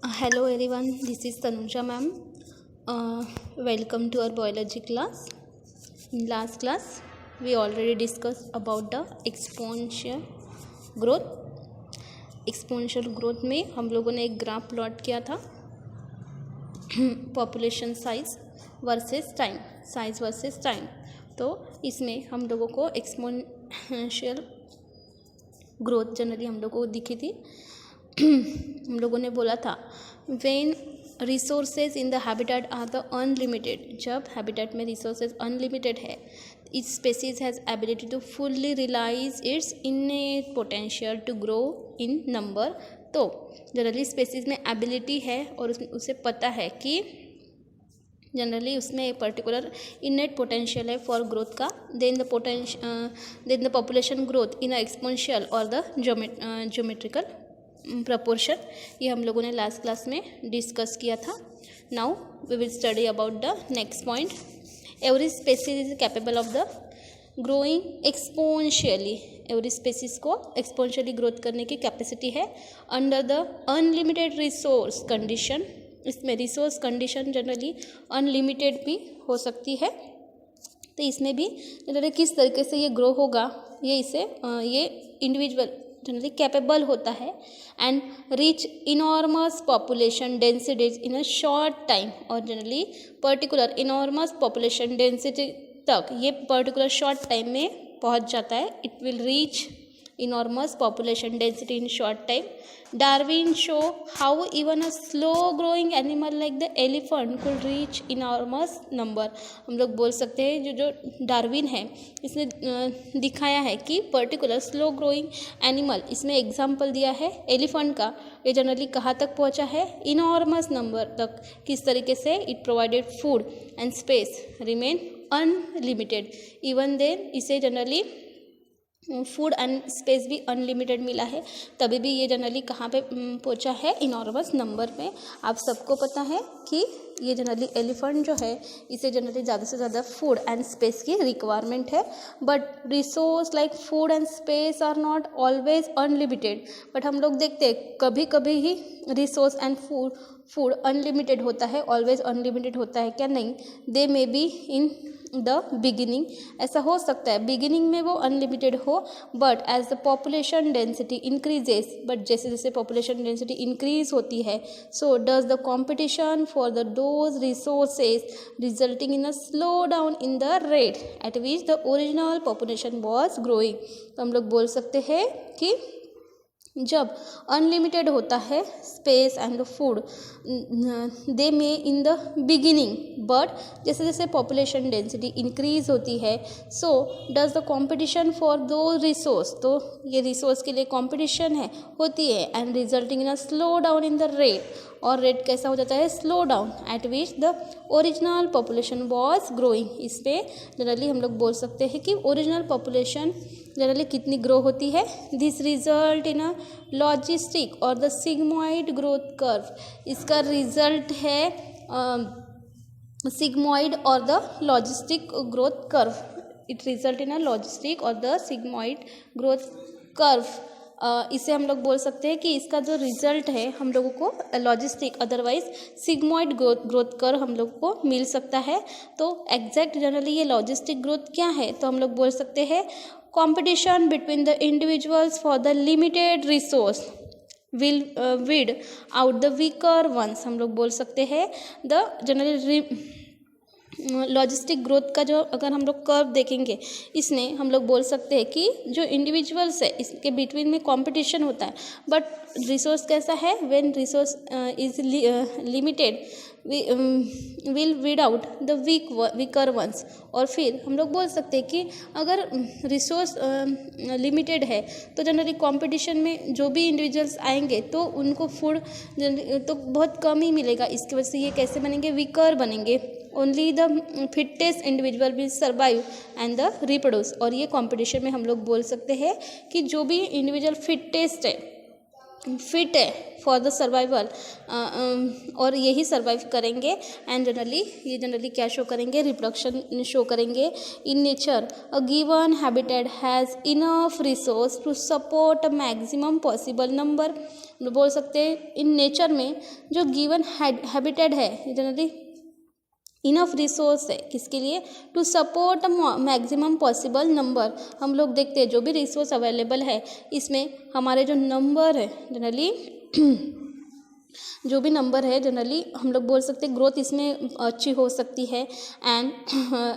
Hello everyone, this is Tanuja ma'am. Welcome to our biology class. In last class, we already discussed about the exponential growth. Exponential growth में हम लोगों ने एक graph plot किया था population size versus time. तो इसमें हम लोगों को एक्सपोनेंशियल ग्रोथ जनरली हम लोगों को दिखी थी. हम लोगों ने बोला था when resources in the habitat are the unlimited, जब हैबिटेट में रिसोर्सेज अनलिमिटेड है, each species has ability to fully realize its innate potential to grow in number. तो जनरली स्पेसीज में एबिलिटी है और उसे पता है कि जनरली उसमें एक पर्टिकुलर इनेट पोटेंशियल है फॉर ग्रोथ का. Then the population growth in exponential और द ज्योमेट्रिकल प्रपोर्शन. ये हम लोगों ने लास्ट क्लास में डिस्कस किया था. Now we will study about the next point. Every species is capable of the growing exponentially. Every species को एक्सपोनेंशियली ग्रोथ करने की कैपेसिटी है under the unlimited resource condition. इसमें रिसोर्स कंडीशन जनरली अनलिमिटेड भी हो सकती है. तो इसमें भी जनरली किस तरीके से ये ग्रो होगा, ये इंडिविजुअल जनरली कैपेबल होता है and reach enormous population densities in a short time. और generally particular enormous population density तक ये पर्टिकुलर शॉर्ट टाइम में पहुंच जाता है. It will reach enormous population density in short time. Darwin show how even a slow growing animal like the elephant could reach enormous number. हम लोग बोल सकते हैं जो डार्विन है इसने दिखाया है कि पर्टिकुलर स्लो ग्रोइंग एनिमल, इसमें एग्जाम्पल दिया है एलिफेंट का, ये जनरली कहाँ तक पहुँचा है, इनॉर्मस नंबर तक. किस तरीके से it provided food and space remain unlimited. Even then इसे जनरली फूड एंड स्पेस भी अनलिमिटेड मिला है, तभी भी ये जनरली कहाँ पे पहुँचा है, इनॉर्मस नंबर में. आप सबको पता है कि ये जनरली एलिफेंट जो है इसे जनरली ज़्यादा से ज़्यादा फूड एंड स्पेस की रिक्वायरमेंट है. But resource like food and space are not always unlimited. But हम लोग देखते हैं कभी कभी ही रिसोर्स एंड फूड अनलिमिटेड होता है, ऑलवेज अनलिमिटेड होता है क्या, नहीं. They may be in the beginning, ऐसा हो सकता है बिगिनिंग में वो अनलिमिटेड हो, but as the population density increases, but जैसे जैसे पॉपुलेशन डेंसिटी इंक्रीज होती है, so does the competition for the those resources resulting in a slow down in the rate at which the original population was growing. तो हम लोग बोल सकते हैं कि जब अनलिमिटेड होता है space and food, they may in the beginning, but जैसे जैसे पॉपुलेशन डेंसिटी इंक्रीज होती है, so does the competition for दो रिसोर्स, तो ये रिसोर्स के लिए कंपटीशन है होती है and resulting in a slow down in the rate. और रेट कैसा हो जाता है, slow down eight which the original population was growing. इस पर जनरली हम लोग बोल सकते हैं कि ओरिजिनल पॉपुलेशन जनरली कितनी ग्रो होती है. This result in a logistic और द सिग्मॉइड ग्रोथ कर्व. इसका रिजल्ट है सिग्मॉइड और the logistic growth curve. It result in a logistic और द सिग्मॉइड ग्रोथ कर्व. इसे हम लोग बोल सकते हैं कि इसका जो रिजल्ट है हम लोगों को logistic otherwise sigmoid growth curve हम लोग को मिल सकता है. तो एग्जैक्ट जनरली ये लॉजिस्टिक ग्रोथ क्या है, तो हम लोग बोल सकते हैं competition between the individuals for the limited resource will weed out the weaker ones. हम लोग बोल सकते हैं the generally लॉजिस्टिक ग्रोथ का जो अगर हम लोग कर्व देखेंगे, इसमें हम लोग बोल सकते हैं कि जो इंडिविजुअल्स है इसके बिटवीन में कंपटीशन होता है, बट रिसोर्स कैसा है, when resource is limited will weed out the weaker once. और फिर हम लोग बोल सकते हैं कि अगर रिसोर्स लिमिटेड है तो जनरली कंपटीशन में जो भी इंडिविजुअल्स आएंगे तो उनको फूड तो बहुत कम ही मिलेगा. इसकी वजह से ये कैसे बनेंगे, वीकर बनेंगे. Only the fittest individual will survive and the reproduce. और ये कंपटीशन में हम लोग बोल सकते हैं कि जो भी इंडिविजुअल फिटेस्ट है फिट है फॉर द सर्वाइवल, और यही सर्वाइव करेंगे। एंड ये जनरली क्या शो करेंगे, रिप्रोडक्शन शो करेंगे। In nature a given habitat has enough resource to support a maximum possible number. बोल सकते हैं इन नेचर में जो गिवन हैबिटेट है जनरली इनफ रिसोर्स है किसके लिए, to support maximum possible number. हम लोग देखते हैं जो भी रिसोर्स अवेलेबल है इसमें हमारे जो नंबर है जनरली जो भी नंबर है जनरली हम लोग बोल सकते हैं ग्रोथ इसमें अच्छी हो सकती है। एंड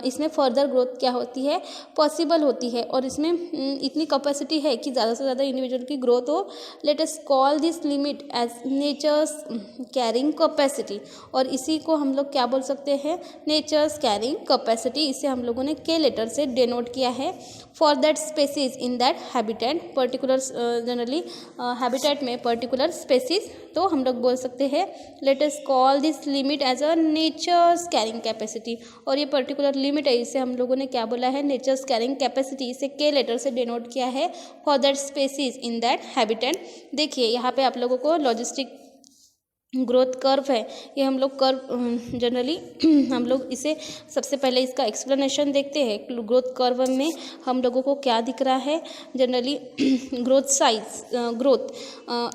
इसमें फर्दर ग्रोथ क्या होती है, पॉसिबल होती है, और इसमें इतनी कैपेसिटी है कि ज़्यादा से ज़्यादा इंडिविजुअल की ग्रोथ हो। Let us call this limit as nature's carrying capacity, और इसी को हम लोग क्या बोल सकते हैं, नेचर्स कैरिंग कैपेसिटी। इसे हम लोगों ने के लेटर से डिनोट किया है। For that species in that habitat, particular generally habitat में पर्टिकुलर स्पेसीज, तो हम लोग बोल सकते हैं let us call this limit as a nature's carrying capacity. और ये पर्टिकुलर लिमिट है इसे हम लोगों ने क्या बोला है, नेचर्स कैरिंग कैपेसिटी। इसे के लेटर से डिनोट किया है for that species in that habitat. देखिए यहाँ पे आप लोगों को लॉजिस्टिक ग्रोथ कर्व है, ये हम लोग कर्व जनरली हम लोग इसे सबसे पहले इसका एक्सप्लेनेशन देखते हैं। ग्रोथ कर्व में हम लोगों को क्या दिख रहा है जनरली, ग्रोथ साइज ग्रोथ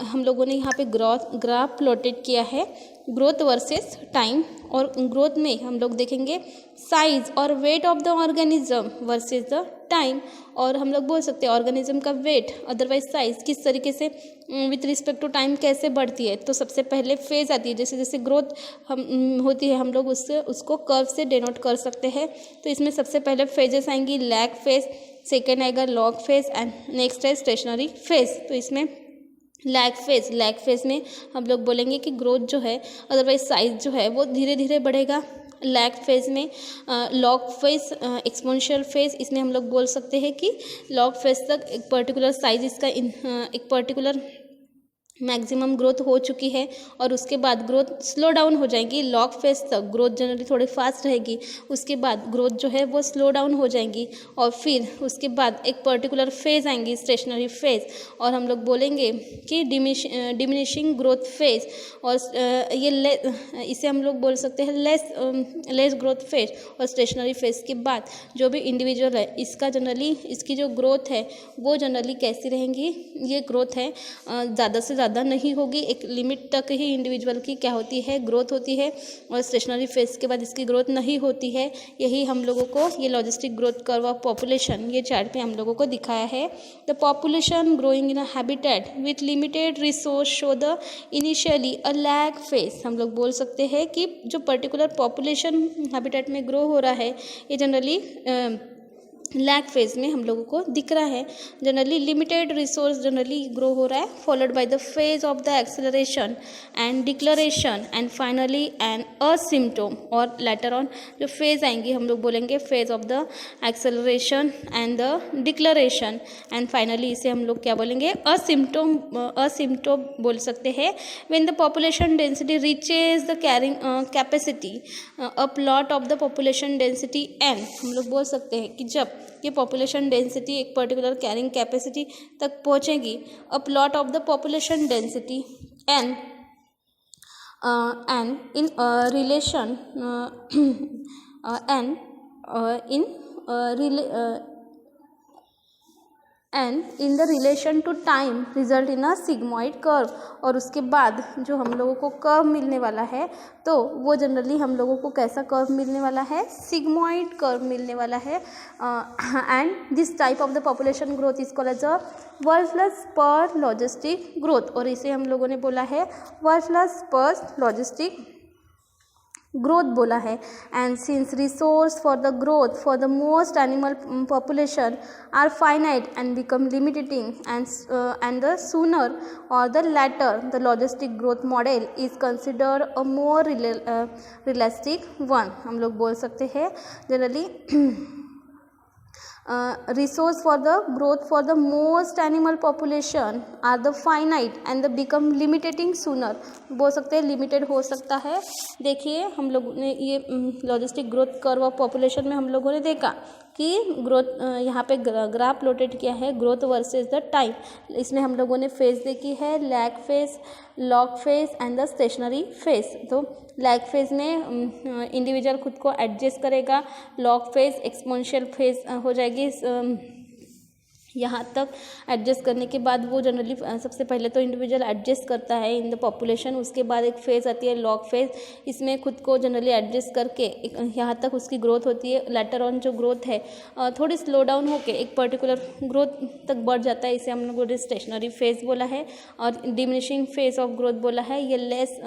हम लोगों ने यहाँ पे ग्राफ प्लॉटेड किया है, ग्रोथ वर्सेस टाइम। और ग्रोथ में हम लोग देखेंगे साइज और weight of the organism versus the time. और हम लोग बोल सकते हैं ऑर्गेनिज्म का वेट अदरवाइज साइज किस तरीके से विथ रिस्पेक्ट टू टाइम कैसे बढ़ती है। तो सबसे पहले फेज आती है, जैसे जैसे ग्रोथ होती है हम लोग उसको कर्व से डिनोट कर सकते हैं। तो इसमें सबसे पहले फेजेस आएंगी, लैग फेज, सेकेंड आएगा लॉग फेज, एंड नेक्स्ट है स्टेशनरी फेज। तो इसमें लैग फेज में हम लोग बोलेंगे कि ग्रोथ जो है अदरवाइज साइज जो है वो धीरे धीरे बढ़ेगा। लैग फेज में लॉग फेज एक्सपोनेंशियल फेज, इसमें हम लोग बोल सकते हैं कि लॉग फेज तक एक पर्टिकुलर साइज इसका एक पर्टिकुलर मैक्सिमम ग्रोथ हो चुकी है, और उसके बाद ग्रोथ स्लो डाउन हो जाएगी। लॉग फेज तक ग्रोथ जनरली थोड़ी फास्ट रहेगी, उसके बाद ग्रोथ जो है वो स्लो डाउन हो जाएंगी, और फिर उसके बाद एक पर्टिकुलर फेज आएंगी स्टेशनरी फेज, और हम लोग बोलेंगे कि डिमिनिशिंग ग्रोथ फेज। और इसे हम लोग बोल सकते हैं लेस ग्रोथ फेज। और स्टेशनरी फेज के बाद जो भी इंडिविजुअल है इसका जनरली इसकी जो ग्रोथ है वो जनरली कैसी रहेंगी, ये ग्रोथ है ज़्यादा से ज़्यादा नहीं होगी, एक लिमिट तक ही इंडिविजुअल की क्या होती है, ग्रोथ होती है। और स्टेशनरी फेज के बाद इसकी ग्रोथ नहीं होती है। यही हम लोगों को ये logistic growth curve of population ये चार्ट पे हम लोगों को दिखाया है। The population growing in a habitat with limited resource show the initially a lag phase. हम लोग बोल सकते हैं कि जो पर्टिकुलर पॉपुलेशन हैबिटेट में ग्रो हो रहा है ये जनरली लैग फेज में हम लोगों को दिख रहा है। Generally limited resource generally grow हो रहा है, followed by the phase of the acceleration and declaration and finally an asymptote. और लेटर ऑन जो फेज आएंगी हम लोग बोलेंगे phase of the acceleration and the declaration, and finally इसे हम लोग क्या बोलेंगे, असिम्प्टोम बोल सकते हैं। When the population density reaches the carrying capacity a plot of the population density n, हम लोग बोल सकते हैं कि जब ये पॉपुलेशन डेंसिटी एक पर्टिकुलर कैरिंग कैपेसिटी तक पहुंचेगी, a plot of the population density and in relation and in the relation to time result in a sigmoid curve. और उसके बाद जो हम लोगों को कर्व मिलने वाला है तो वो जनरली हम लोगों को कैसा कर्व मिलने वाला है, सिग्मॉइड कर्व मिलने वाला है। And this type of the population growth is called as a Verhulst Pearl logistic growth, और इसे हम लोगों ने बोला है वर्ल्ड पर लॉजिस्टिक ग्रोथ बोला है। And since resource for the growth for the most animal population are finite and become limiting and the sooner or the later the logistic growth model is considered a more realistic one. हम लोग बोल सकते हैं generally resource for the growth for the most animal population are the finite and the become limiting sooner। बोल सकते हैं limited हो सकता है। देखिए हम लोग ने ये logistic growth curve of population में हम लोगों ने देखा कि ग्रोथ, यहाँ पे ग्राफ प्लॉटेड किया है ग्रोथ वर्सेस द टाइम। इसमें हम लोगों ने फेज देखी है, lag phase, log phase and the stationary phase. तो लैग फेज में इंडिविजुअल खुद को एडजस्ट करेगा, लॉग फेज एक्सपोनेंशियल फेज हो जाएगी। यहाँ तक एडजस्ट करने के बाद वो जनरली सबसे पहले तो इंडिविजुअल एडजस्ट करता है इन द पॉपुलेशन, उसके बाद एक फेज़ आती है लॉग फेज, इसमें खुद को जनरली एडजस्ट करके यहाँ तक उसकी ग्रोथ होती है। लेटर ऑन जो ग्रोथ है थोड़ी स्लो डाउन होके एक पर्टिकुलर ग्रोथ तक बढ़ जाता है, इसे हम लोगों ने स्टेशनरी फेज बोला है। और डिमिनिशिंग फेज ऑफ ग्रोथ बोला है, ये लेस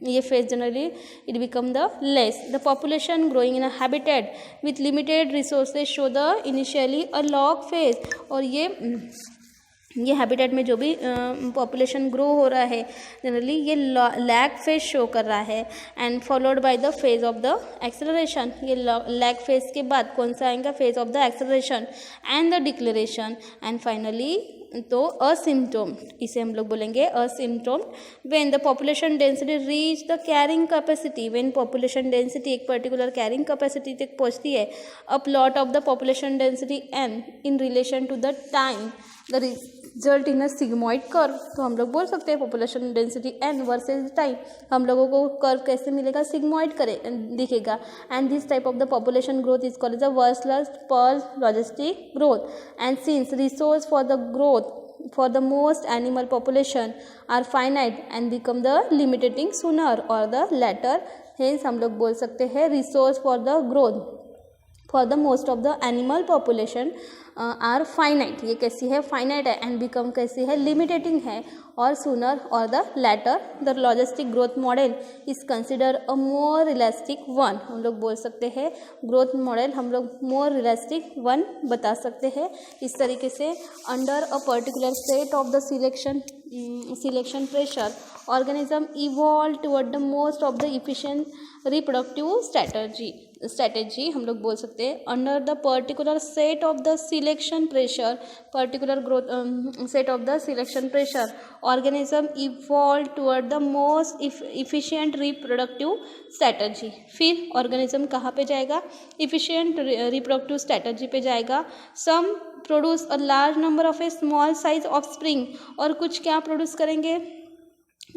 ये phase generally it become the less. The population growing in a habitat with limited resources show the initially a log phase. और ये हैबिटेट में जो भी पॉपुलेशन ग्रो हो रहा है जनरली ये लैग फेज शो कर रहा है and followed by the phase of the acceleration. ये लैग फेज के बाद कौन सा आएगा, phase of the acceleration and the declaration and finally तो असिम्प्टोम, इसे हम लोग बोलेंगे asymptote. When the population density reach the carrying capacity, when population density एक पर्टिकुलर कैरिंग कैपेसिटी तक पहुंचती है, a plot of the population density n in relation to the time the result in a sigmoid curve. तो हम लोग बोल सकते हैं population density n versus time, हम लोगों को कर्व कैसे मिलेगा, सिग्मॉइड करे दिखेगा। And this type of the population growth is called as a Verhulst Pearl logistic growth. And since resource for the growth for the most animal population are finite and become the limiting sooner or the later, hence हम लोग बोल सकते हैं resource for the growth for the most of the animal population are finite। ये कैसी है, finite है, and become कैसी है, limiting है, और sooner or the later the logistic growth model is considered a more realistic one। हम लोग बोल सकते हैं growth model हम लोग more realistic one बता सकते हैं। इस तरीके से under a particular state of the selection pressure organism evolved toward the most of the efficient reproductive strategy हम लोग बोल सकते हैं under the particular set of the selection pressure, particular growth set of the selection pressure organism evolve toward the most efficient reproductive strategy. फिर organism कहाँ पे जाएगा, efficient reproductive strategy पे जाएगा। Some produce a large number of a small size of spring, और कुछ क्या produce करेंगे,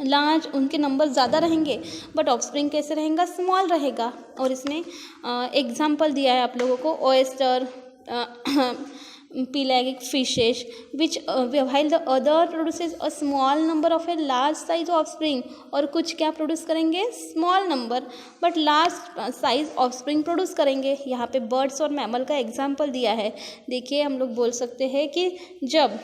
लार्ज, उनके नंबर ज़्यादा रहेंगे बट ऑफस्प्रिंग कैसे रहेगा, स्मॉल रहेगा। और इसमें एग्जांपल दिया है आप लोगों को, oyster, pelagic fishes which while the other produces a small number of a large size offspring, और कुछ क्या प्रोड्यूस करेंगे, small number but large size offspring produce करेंगे। यहाँ पे बर्ड्स और मैमल का एग्जांपल दिया है। देखिए हम लोग बोल सकते हैं कि जब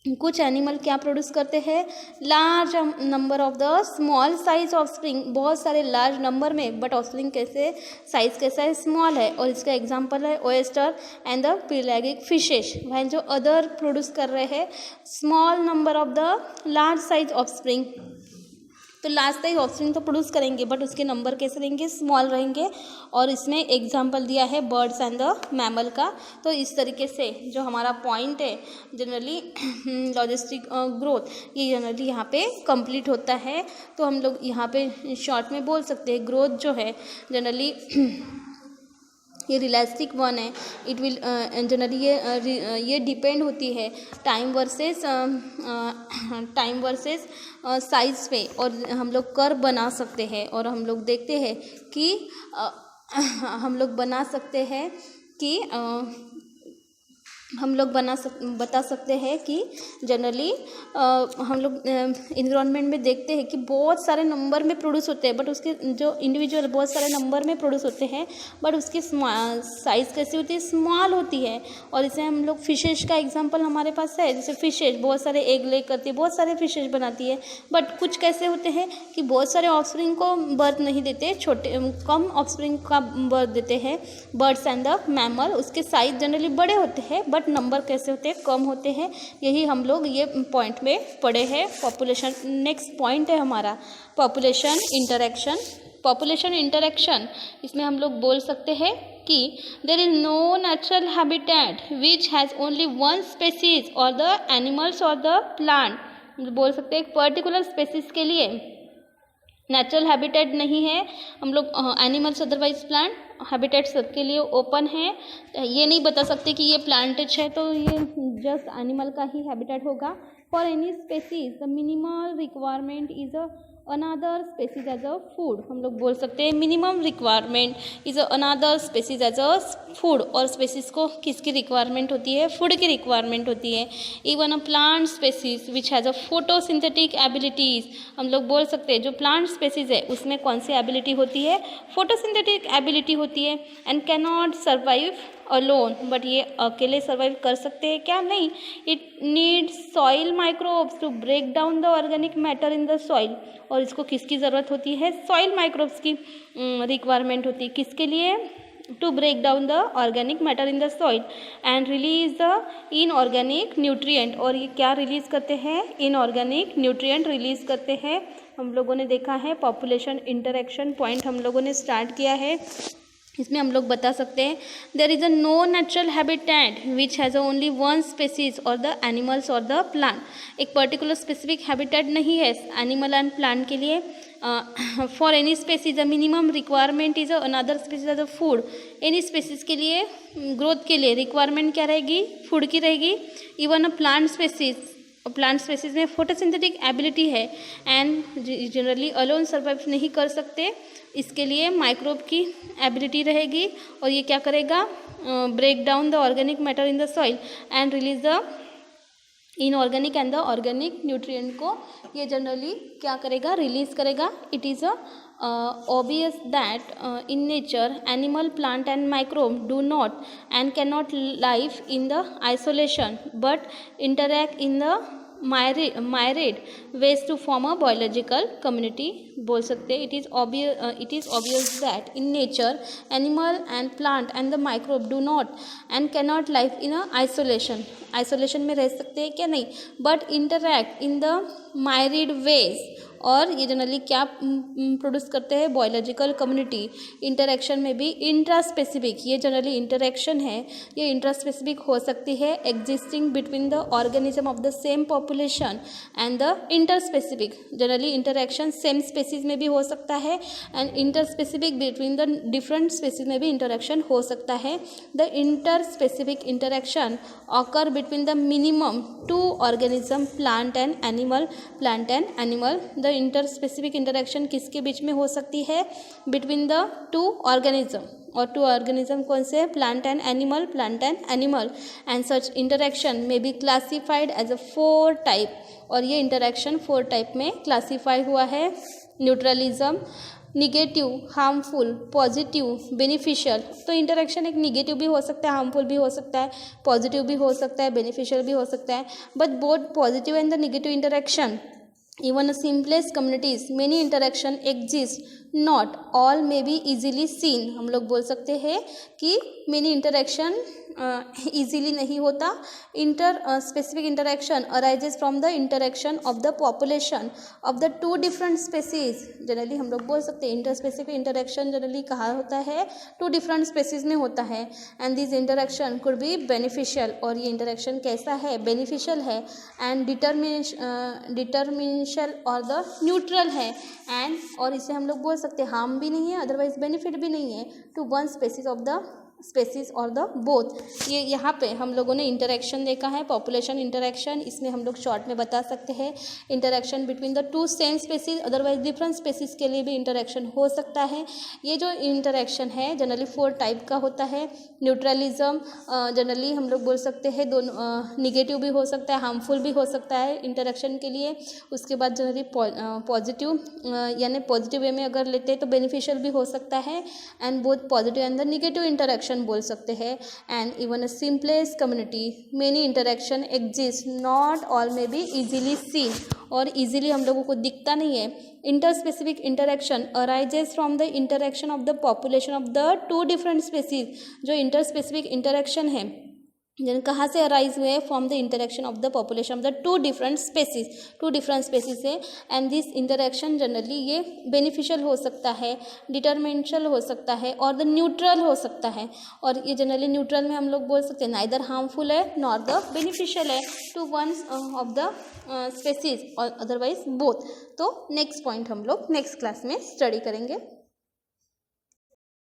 कुछ एनिमल क्या प्रोड्यूस करते हैं, large number of the small size of spring, बहुत सारे लार्ज नंबर में बट ऑफस्प्रिंग कैसे, साइज कैसा है, स्मॉल है। और इसका एग्जांपल है ओएस्टर एंड द पेलागिक फिशेस। वहीं जो अदर प्रोड्यूस कर रहे हैं small number of the large size of spring, तो लार्ज साइज ऑफस्प्रिंग तो प्रोड्यूस करेंगे बट उसके नंबर कैसे रहेंगे, स्मॉल रहेंगे। और इसमें एग्जांपल दिया है बर्ड्स एंड द मैमल का। तो इस तरीके से जो हमारा पॉइंट है जनरली लॉजिस्टिक ग्रोथ, ये जनरली यहाँ पे कंप्लीट होता है। तो हम लोग यहाँ पे शॉर्ट में बोल सकते हैं ग्रोथ जो है जनरली ये रियलिस्टिक वन है। इट विल जनरली ये डिपेंड होती है टाइम वर्सेस साइज पे, और हम लोग कर्व बना सकते हैं। और हम लोग देखते हैं कि हम लोग बना सकते हैं कि हम लोग बता सकते हैं कि जनरली हम लोग इन्वायरमेंट में देखते हैं कि बहुत सारे नंबर में प्रोड्यूस होते हैं बट उसके जो इंडिविजुअल बहुत सारे नंबर में प्रोड्यूस होते हैं बट उसकी साइज़ कैसी होती है, स्मॉल होती है। और इसे हम लोग फिशेज का एग्जांपल हमारे पास है, जैसे फिशेज बहुत सारे एग ले करती है, बहुत सारे फिशेज बनाती है बट कुछ कैसे होते हैं कि बहुत सारे ऑफस्प्रिंग को बर्थ नहीं देते, छोटे कम ऑफस्प्रिंग का बर्थ देते हैं। बर्ड्स एंड द मैमल, उसके साइज जनरली बड़े होते हैं बट नंबर कैसे होते हैं, कम होते हैं। यही हम लोग ये पॉइंट में पढ़े हैं। पॉपुलेशन नेक्स्ट पॉइंट है हमारा पॉपुलेशन इंटरेक्शन। पॉपुलेशन इंटरेक्शन, इसमें हम लोग बोल सकते हैं कि there is no natural habitat which has only one species और द एनिमल्स और द प्लांट। बोल सकते हैं एक पर्टिकुलर स्पेसीज के लिए नेचुरल हैबिटेट नहीं है, हम लोग एनिमल्स अदरवाइज प्लांट हैबिटेट सबके लिए ओपन है। ये नहीं बता सकते कि ये प्लांटेज है तो ये जस्ट एनिमल का ही हैबिटेट होगा। For any species the minimal requirement is another species as a food, हम लोग बोल सकते हैं minimum requirement is another species as a food. और स्पेसीज को किसकी रिक्वायरमेंट होती है? फूड की रिक्वायरमेंट होती है। Even a plant species which has a photosynthetic abilities, हम लोग बोल सकते हैं जो प्लांट स्पेसीज है उसमें कौन सी एबिलिटी होती है? फोटोसिंथेटिक एबिलिटी होती है। And cannot survive alone, but ये अकेले सर्वाइव कर सकते हैं क्या? नहीं। It needs soil microbes to break down the organic matter in the soil, और इसको किसकी ज़रूरत होती है? सॉइल माइक्रोब्स की रिक्वायरमेंट होती है। किसके लिए? To break down the organic matter in the soil and release the inorganic nutrient, और ये क्या रिलीज करते हैं? इनऑर्गेनिक न्यूट्रिएंट रिलीज करते हैं। हम लोगों ने देखा है पॉपुलेशन इंटरेक्शन पॉइंट हम लोगों ने स्टार्ट किया है। इसमें हम लोग बता सकते हैं there is a no natural habitat which has only one species और द एनिमल्स और द प्लांट, एक पर्टिकुलर स्पेसिफिक हैबिटेट नहीं है एनिमल एंड प्लांट के लिए। For any species the minimum requirement is another species as a food, any species के लिए growth के लिए रिक्वायरमेंट क्या रहेगी? फूड की रहेगी। इवन अ प्लांट स्पेसीज में फोटोसिंथेटिक एबिलिटी है एंड जनरली अलोन सर्वाइव नहीं कर सकते, इसके लिए माइक्रोब की एबिलिटी रहेगी। और ये क्या करेगा? Break down the organic matter in the soil and release the inorganic and the organic nutrient को ये जनरली क्या करेगा? रिलीज करेगा। It is obvious that in nature animal, plant and microbe do not and cannot live in the isolation but interact in the myriad ways to form a biological community, बोल सकते हैं। it is obvious that in nature animal and plant and the microbe do not and cannot live in a isolation में रह सकते हैं क्या? नहीं, but interact in the myriad ways, और ये जनरली क्या प्रोड्यूस करते हैं? Biological community. इंटरेक्शन में भी इंट्रास्पेसिफिक, ये जनरली इंटरेक्शन है, ये इंट्रास्पेसिफिक हो सकती है existing between the organism of the same population and the interspecific, generally interaction same species में भी हो सकता है and interspecific between the different species में भी इंटरेक्शन हो सकता है। The interspecific interaction occur between the minimum two organism plant and animal. The interspecific interaction किसके बीच में हो सकती है? बिटवीन द टू ऑर्गेनिज्म, और टू ऑर्गेनिज्म कौन से? Plant and animal and such interaction में be classified as a 4 type, और ये इंटरेक्शन 4 टाइप में क्लासीफाई हुआ है। Neutralism, negative, harmful, positive, beneficial. तो इंटरेक्शन एक निगेटिव भी हो सकता है, हार्मफुल भी हो सकता है, पॉजिटिव भी हो सकता है, बेनिफिशियल भी हो सकता है। But both positive and the negative interaction, even a simplest communities many interaction exist, not all may be easily seen, हम लोग बोल सकते हैं कि many interaction easily नहीं होता। Specific interaction arises from the interaction of the population of the 2 different species, generally हम लोग बोल सकते हैं इंटरस्पेसिफिक इंटरेक्शन जनरली कहाँ होता है? 2 डिफरेंट स्पेसीज में होता है and this interaction could be beneficial, और ये इंटरेक्शन कैसा है? बेनिफिशियल है एंड डिटर्मिनेशन और द न्यूट्रल है एंड, और इसे हम लोग बोल सकते हैं हार्म भी नहीं है अदरवाइज बेनिफिट भी नहीं है to one species of the species और द बोथ। ये यहाँ पे हम लोगों ने इंटरेक्शन देखा है, पॉपुलेशन इंटरेक्शन, इसमें हम लोग शॉर्ट में बता सकते हैं interaction between the 2 same species otherwise different species के लिए भी इंटरेक्शन हो सकता है। ये जो इंटरेक्शन है जनरली 4 टाइप का होता है। न्यूट्रलिज्म जनरली हम लोग बोल सकते हैं दोनों, निगेटिव भी हो सकता है, हार्मफुल भी हो सकता है इंटरेक्शन के लिए। उसके बाद जनरली पॉजिटिव, यानी पॉजिटिव वे में अगर लेते हैं तो बेनिफिशियल भी हो सकता है and both positive and the negative interaction बोल सकते हैं। And even a simplest community many interaction exist, not all में बी इजीली सीन, और इजीली हम लोगों को दिखता नहीं है। Interspecific interaction arises from the interaction of the population of the 2 different species, जो इंटरस्पेसिफिक इंटरेक्शन है जन कहाँ से अराइज हुए, from the interaction of the population of the two different species है। एंड दिस इंटरेक्शन जनरली ये beneficial हो सकता है, डिटरमेंशियल हो सकता है और द न्यूट्रल हो सकता है। और ये जनरली न्यूट्रल में हम लोग बोल सकते हैं नाइदर हार्मफुल है नॉर द बेनिफिशियल है to one of the species और अदरवाइज बोथ। तो नेक्स्ट पॉइंट हम लोग नेक्स्ट क्लास में स्टडी करेंगे।